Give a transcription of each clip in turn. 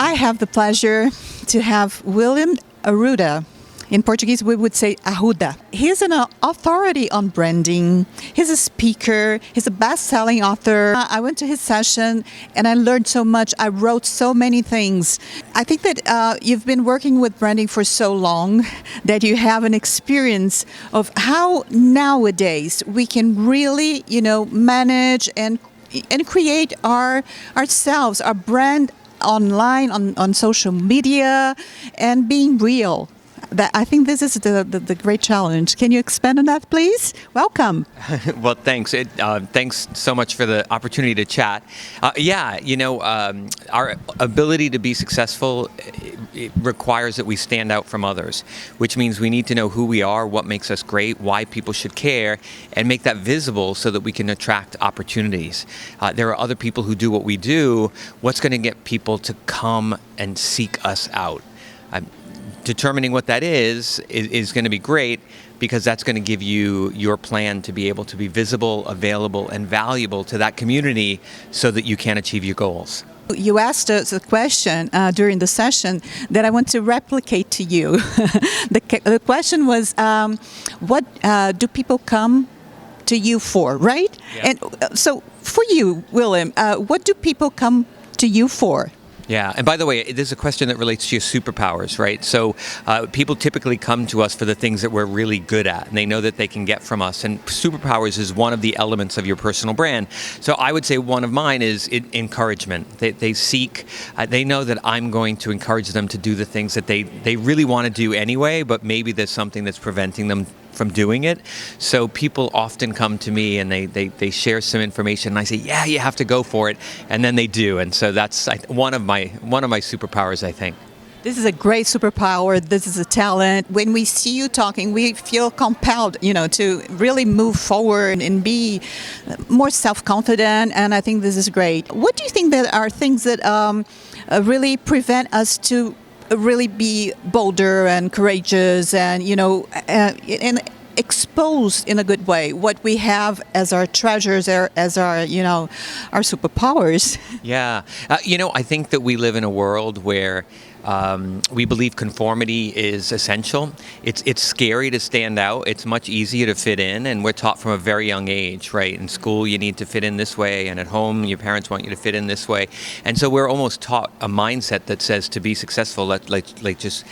I have the pleasure to have William Arruda. In Portuguese, we would say Arruda. He's an authority on branding. He's a speaker. He's a best-selling author. I went to his session and I learned so much. I wrote so many things. I think that you've been working with branding for so long that you have an experience of how nowadays we can really, manage and create ourselves, our brand online, on social media, and being real. I think this is the great challenge. Can you expand on that, please? Welcome. Well, thanks. Thanks so much for the opportunity to chat. Our ability to be successful it requires that we stand out from others, which means we need to know who we are, what makes us great, why people should care, and make that visible so that we can attract opportunities. There are other people who do what we do. What's going to get people to come and seek us out? Determining what that is going to be great, because that's going to give you your plan to be able to be visible, available, and valuable to that community so that you can achieve your goals. You asked us a question during the session that I want to replicate to you. The question was, what do people come to you for, right? Yeah. And so for you, William, what do people come to you for? Yeah, and by the way, this is a question that relates to your superpowers, right? So people typically come to us for the things that we're really good at, and they know that they can get from us. And superpowers is one of the elements of your personal brand. So I would say one of mine is encouragement. They seek, they know that I'm going to encourage them to do the things that they really want to do anyway, but maybe there's something that's preventing them from doing it. So people often come to me and they share some information and I say, yeah, you have to go for it, and then they do. And so that's one of my superpowers, I think. This is a great superpower. This is a talent. When we see you talking, we feel compelled, to really move forward and be more self-confident. And I think this is great. What do you think that are things that really prevent us to really be bolder and courageous and, and exposed in a good way what we have as our treasures, as our superpowers? Yeah. I think that we live in a world where we believe conformity is essential. It's scary to stand out. It's much easier to fit in, and we're taught from a very young age, right? In school, you need to fit in this way, and at home, your parents want you to fit in this way. And so we're almost taught a mindset that says to be successful, like just,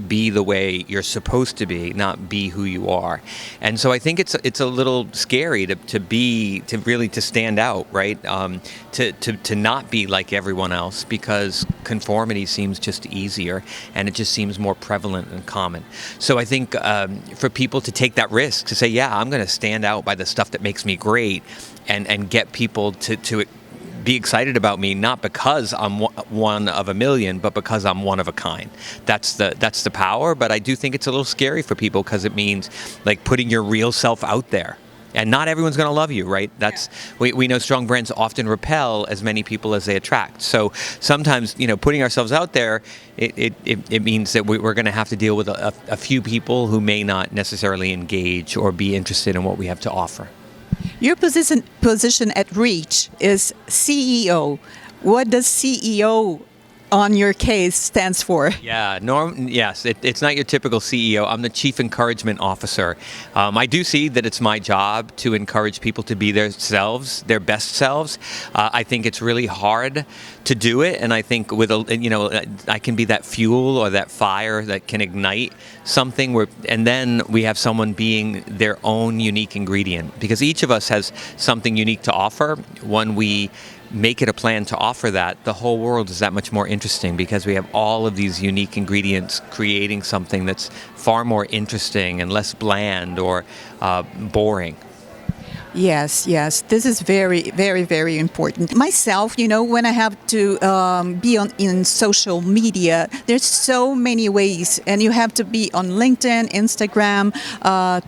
be the way you're supposed to be, not be who you are. And so I think it's a little scary to really stand out, right? To not be like everyone else, because conformity seems just easier, and it just seems more prevalent and common. So I think for people to take that risk, to say, yeah, I'm going to stand out by the stuff that makes me great, and get people to be excited about me, not because I'm one of a million, but because I'm one of a kind. That's the power. But I do think it's a little scary for people, because it means like putting your real self out there. And not everyone's going to love you, right? We know strong brands often repel as many people as they attract. So sometimes, putting ourselves out there, it means that we're going to have to deal with a few people who may not necessarily engage or be interested in what we have to offer. Your position at Reach is CEO. What does CEO on your case stands for? Yeah, yes, it's not your typical CEO. I'm the Chief Encouragement Officer. I do see that it's my job to encourage people to be their best selves. I think it's really hard to do it, and I think I can be that fuel or that fire that can ignite something. And then we have someone being their own unique ingredient, because each of us has something unique to offer. When we make it a plan to offer that, the whole world is that much more interesting, because we have all of these unique ingredients creating something that's far more interesting and less bland or boring. Yes. This is very, very, very important. Myself, when I have to be in social media, there's so many ways, and you have to be on LinkedIn, Instagram,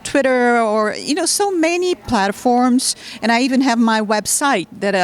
Twitter, or so many platforms. And I even have my website that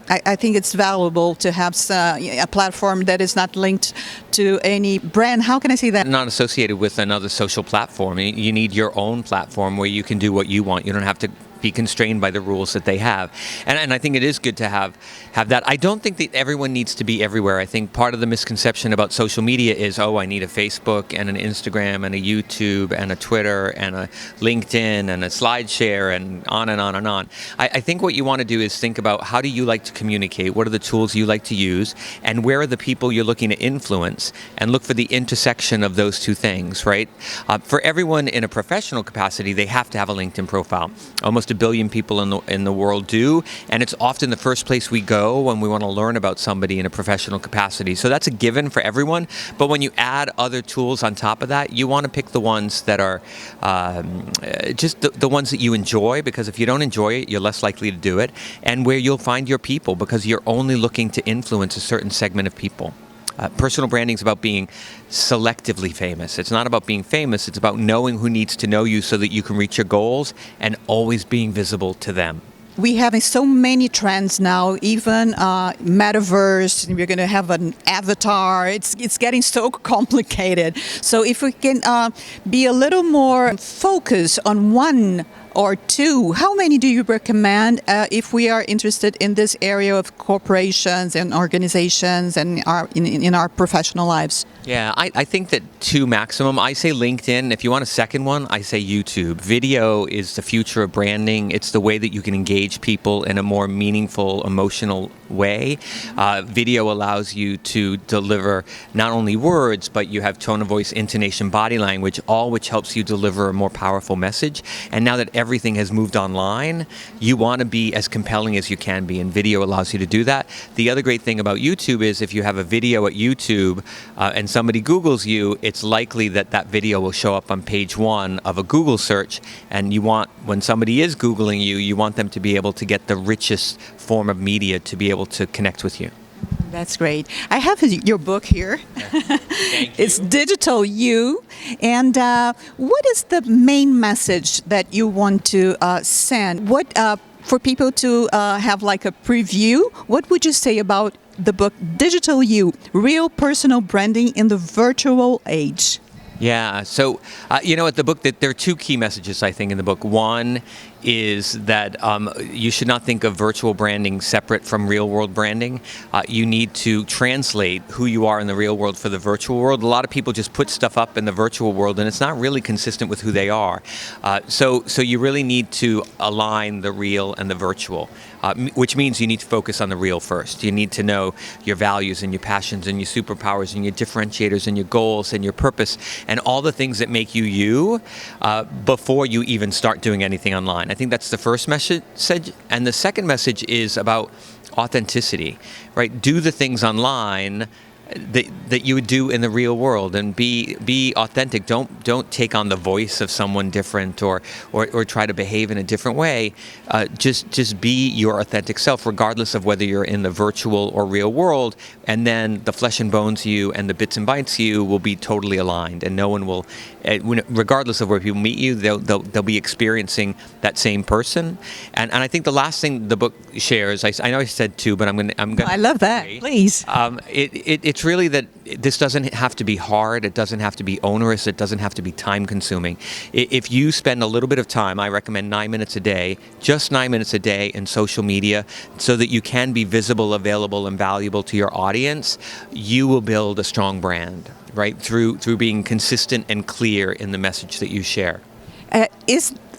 I think it's valuable to have a platform that is not linked to any brand. How can I say that? Not associated with another social platform. You need your own platform where you can do what you want. You don't have to be constrained by the rules that they have. And I think it is good to have that. I don't think that everyone needs to be everywhere. I think part of the misconception about social media is, oh, I need a Facebook and an Instagram and a YouTube and a Twitter and a LinkedIn and a SlideShare and on and on and on. I think what you want to do is think about, how do you like to communicate? What are the tools you like to use? And where are the people you're looking to influence? And look for the intersection of those two things, right? For everyone in a professional capacity, they have to have a LinkedIn profile. Almost 1 billion people in the world do, and it's often the first place we go when we want to learn about somebody in a professional capacity. So that's a given for everyone, but when you add other tools on top of that, you want to pick the ones that are just the ones that you enjoy, because if you don't enjoy it, you're less likely to do it, and where you'll find your people, because you're only looking to influence a certain segment of people. Personal branding is about being selectively famous. It's not about being famous. It's about knowing who needs to know you so that you can reach your goals and always being visible to them. We have so many trends now, even metaverse. We're going to have an avatar. It's getting so complicated. So if we can be a little more focused on one or two, how many do you recommend if we are interested in this area of corporations and organizations and in our professional lives? Yeah, I think that 2 maximum. I say LinkedIn. If you want a second one, I say YouTube. Video is the future of branding. It's the way that you can engage people in a more meaningful, emotional way. Video allows you to deliver not only words, but you have tone of voice, intonation, body language, all which helps you deliver a more powerful message. And now that everything has moved online, you want to be as compelling as you can be, and video allows you to do that. The other great thing about YouTube is if you have a video at YouTube and somebody Googles you, it's likely that that video will show up on page 1 of a Google search, and you want, when somebody is Googling you, you want them to be able to get the richest form of media to be able to connect with you. That's great. I have your book here. Thank you. It's Digital You. And what is the main message that you want to send? What for people to have like a preview, what would you say about the book Digital You, Real Personal Branding in the Virtual Age? Yeah, so at the book, that there are 2 key messages, I think, in the book. One is that you should not think of virtual branding separate from real world branding. You need to translate who you are in the real world for the virtual world. A lot of people just put stuff up in the virtual world, and it's not really consistent with who they are. So you really need to align the real and the virtual, which means you need to focus on the real first. You need to know your values and your passions and your superpowers and your differentiators and your goals and your purpose and all the things that make you you before you even start doing anything online. I think that's the first message. And the second message is about authenticity, right? Do the things online that you would do in the real world, and be authentic. Don't take on the voice of someone different or try to behave in a different way. Just be your authentic self, regardless of whether you're in the virtual or real world. And then the flesh and bones you and the bits and bytes you will be totally aligned, and no one will, regardless of where people meet you, they'll be experiencing that same person. And I think the last thing the book shares, I know I said 2, but I'm gonna. I love that. Please. It's really that this doesn't have to be hard. It doesn't have to be onerous. It doesn't have to be time consuming. If you spend a little bit of time, I recommend 9 minutes a day, just 9 minutes a day in social media, so that you can be visible, available, and valuable to your audience, you will build a strong brand, right? Through being consistent and clear in the message that you share.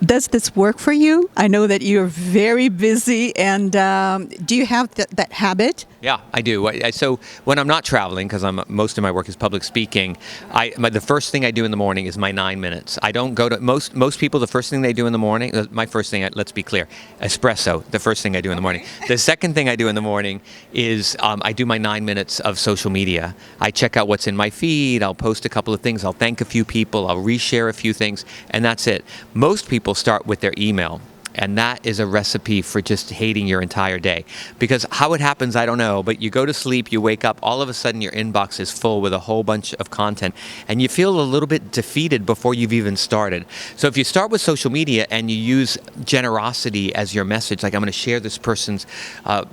Does this work for you? I know that you're very busy, and do you have that habit? Yeah, I do. So when I'm not traveling, because most of my work is public speaking, the first thing I do in the morning is my 9 minutes. I don't go to most people. The first thing they do in the morning, my first thing. Let's be clear, espresso. The first thing I do in the morning. The second thing I do in the morning is I do my 9 minutes of social media. I check out what's in my feed. I'll post a couple of things. I'll thank a few people. I'll reshare a few things, and that's it. Most people start with their email. And that is a recipe for just hating your entire day. Because how it happens, I don't know, but you go to sleep, you wake up, all of a sudden your inbox is full with a whole bunch of content, and you feel a little bit defeated before you've even started. So if you start with social media and you use generosity as your message, like I'm going to share this person's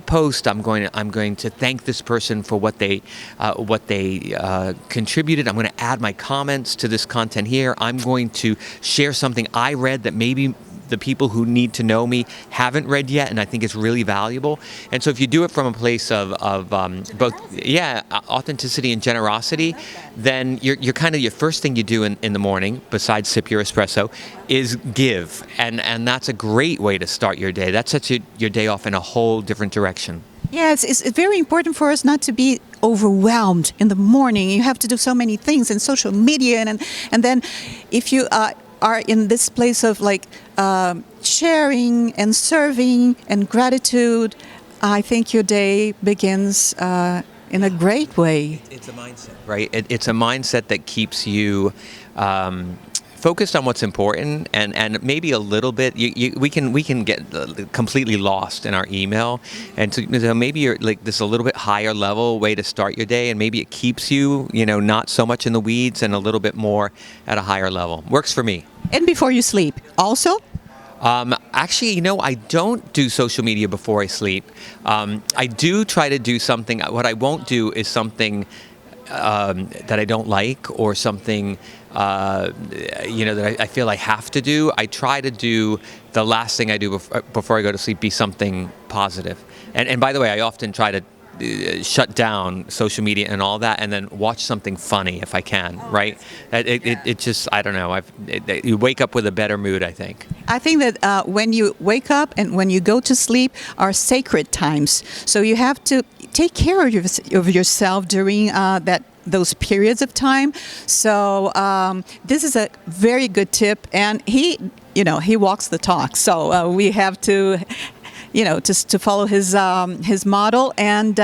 post, I'm going to thank this person for what they contributed, I'm going to add my comments to this content here, I'm going to share something I read that maybe the people who need to know me haven't read yet, and I think it's really valuable. And so if you do it from a place of both, authenticity and generosity, then you're kind of, your first thing you do in the morning, besides sip your espresso, is give. And that's a great way to start your day. That sets your day off in a whole different direction. Yes, it's very important for us not to be overwhelmed in the morning. You have to do so many things in social media, and then if you are in this place of like sharing and serving and gratitude, I think your day begins in a great way. It's a mindset, right? It's a mindset that keeps you focused on what's important, and maybe a little bit. We can get completely lost in our email, and so maybe you're like this a little bit higher level way to start your day, and maybe it keeps you, not so much in the weeds and a little bit more at a higher level. Works for me. And before you sleep, also. Actually, I don't do social media before I sleep. I do try to do something. What I won't do is something that I don't like, or something that I feel I have to do. I try to do the last thing I do before I go to sleep be something positive. And by the way, I often try to shut down social media and all that, and then watch something funny if I can. Right? It just, I don't know. You wake up with a better mood, I think. I think that when you wake up and when you go to sleep are sacred times. So you have to take care of yourself during those periods of time. So this is a very good tip, and he walks the talk. So we have to. To follow his model, and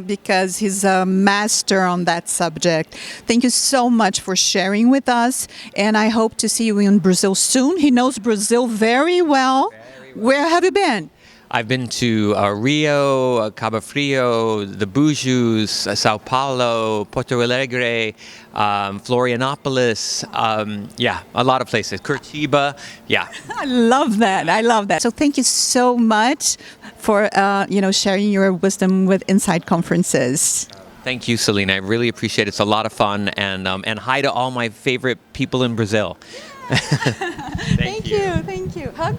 because he's a master on that subject. Thank you so much for sharing with us, and I hope to see you in Brazil soon. He knows Brazil very well. Where have you been? I've been to Rio, Cabo Frio, the Búzios, Sao Paulo, Porto Alegre, Florianopolis, a lot of places. Curitiba, yeah. I love that. So thank you so much for sharing your wisdom with Inside Conferences. Thank you, Celina. I really appreciate it. It's a lot of fun, and hi to all my favorite people in Brazil. Thank you. Hug.